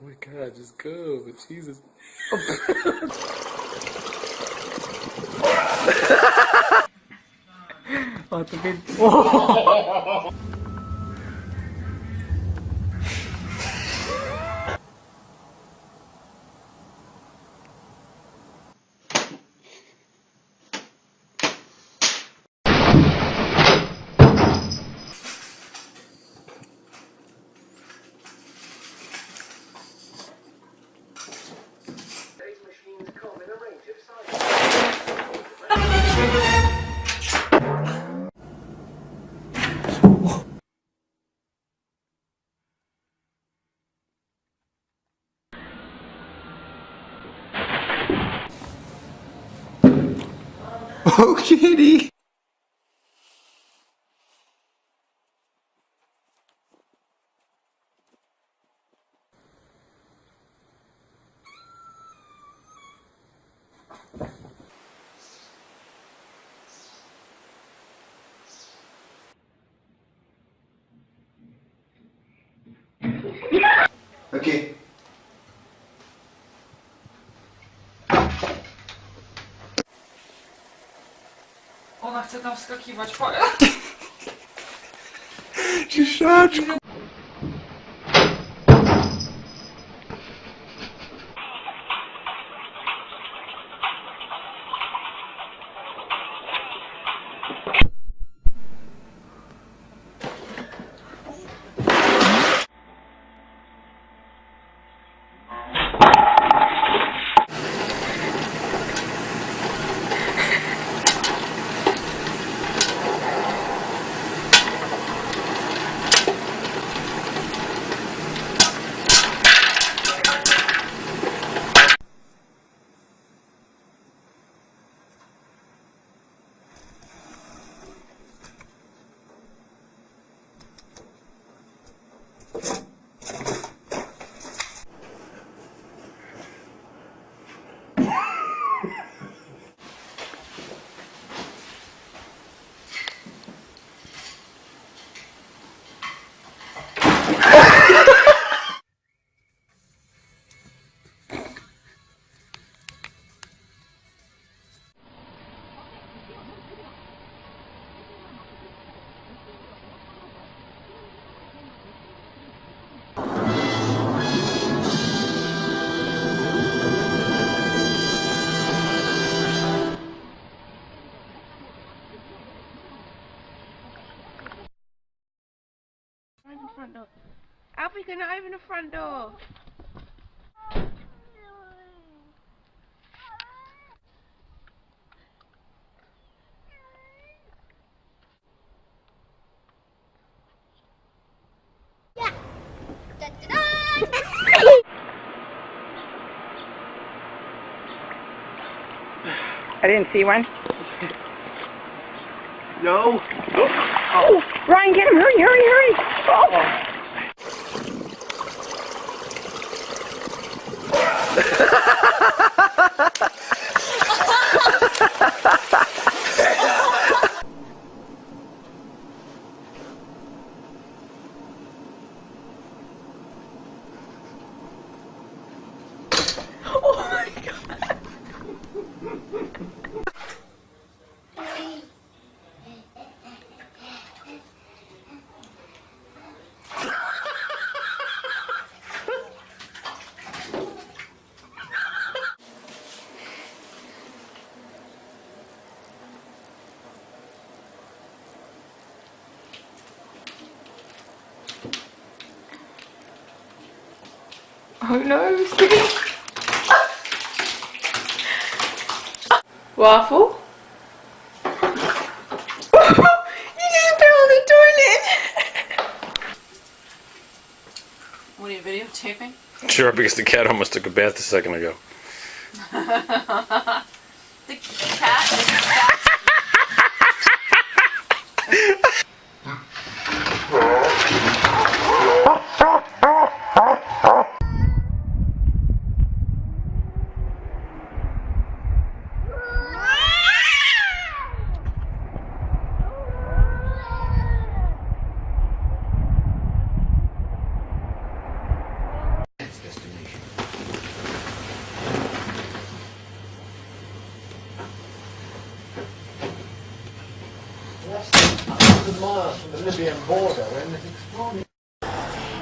Oh my god, just go. Jesus. Oh, tapid. Oh! Oh, kitty! Okay. Ona chce tam wskakiwać, po... Ciszeczku! Open the front door. Alfie's gonna open the front door. Yeah. Da, da, da. I didn't see one. No! Oh, Ryan, get him! Hurry, hurry, hurry! Oh. Oh my god! Oh no, Sticky! Waffle? You just fell in the toilet! What are you videotaping? Sure, because the cat almost took a bath a second ago. The cat is fat. miles from the Libyan border and it's extraordinary.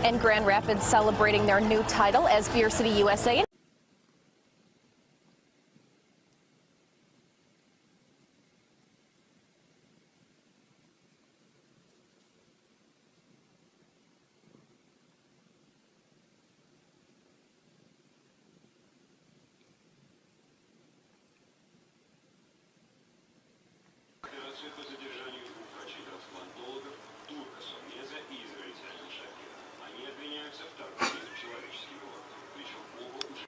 And Grand Rapids celebrating their new title as Beer City USA. По задержанию двух врачей-трансплантологов, турка Сомеза и израильтянина Шапира. Они обвиняются в торговле в человеческих органах, причем оба уже...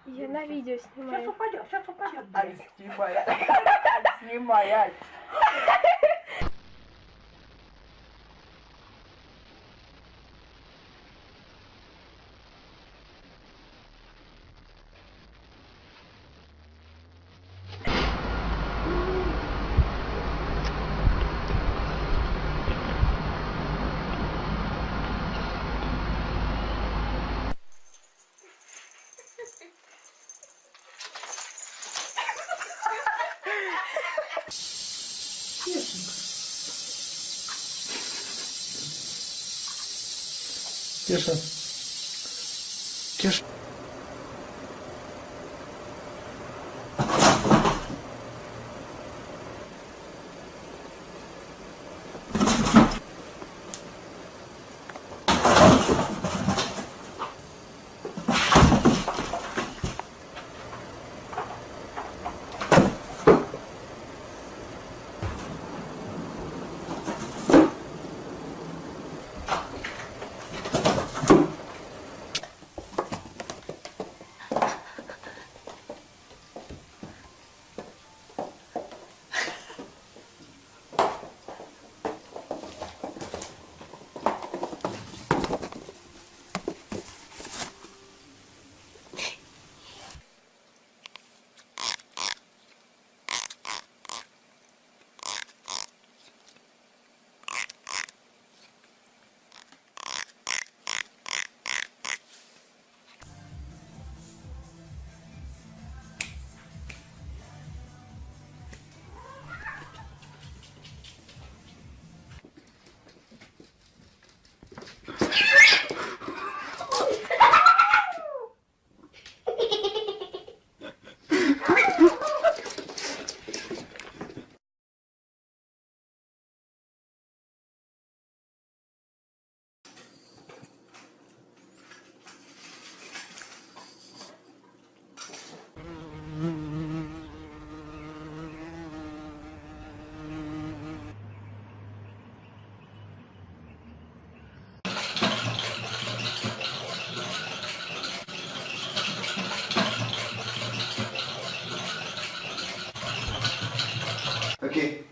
Я на видео снимаю. Сейчас упадет. Ай, снимай. Снимай, Ай. Кеша. Кеша. Okay.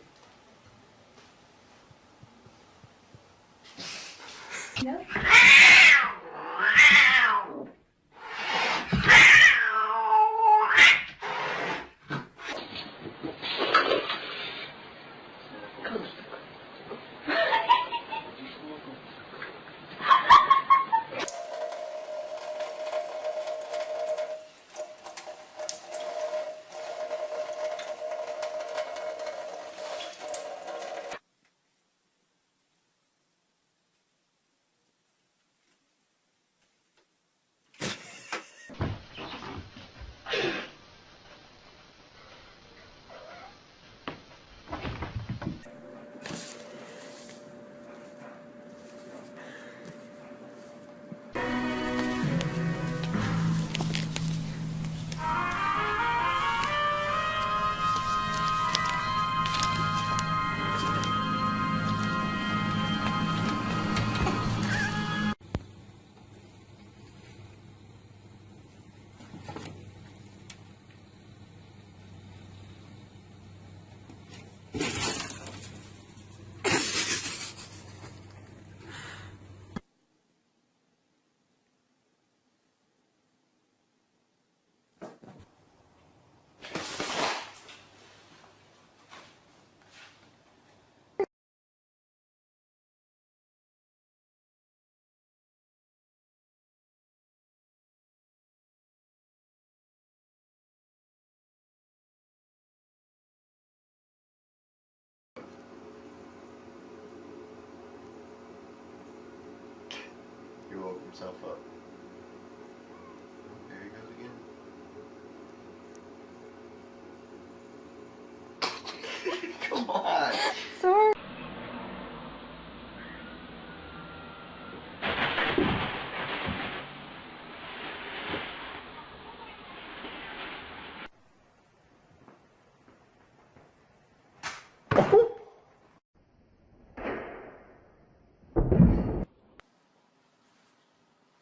himself up.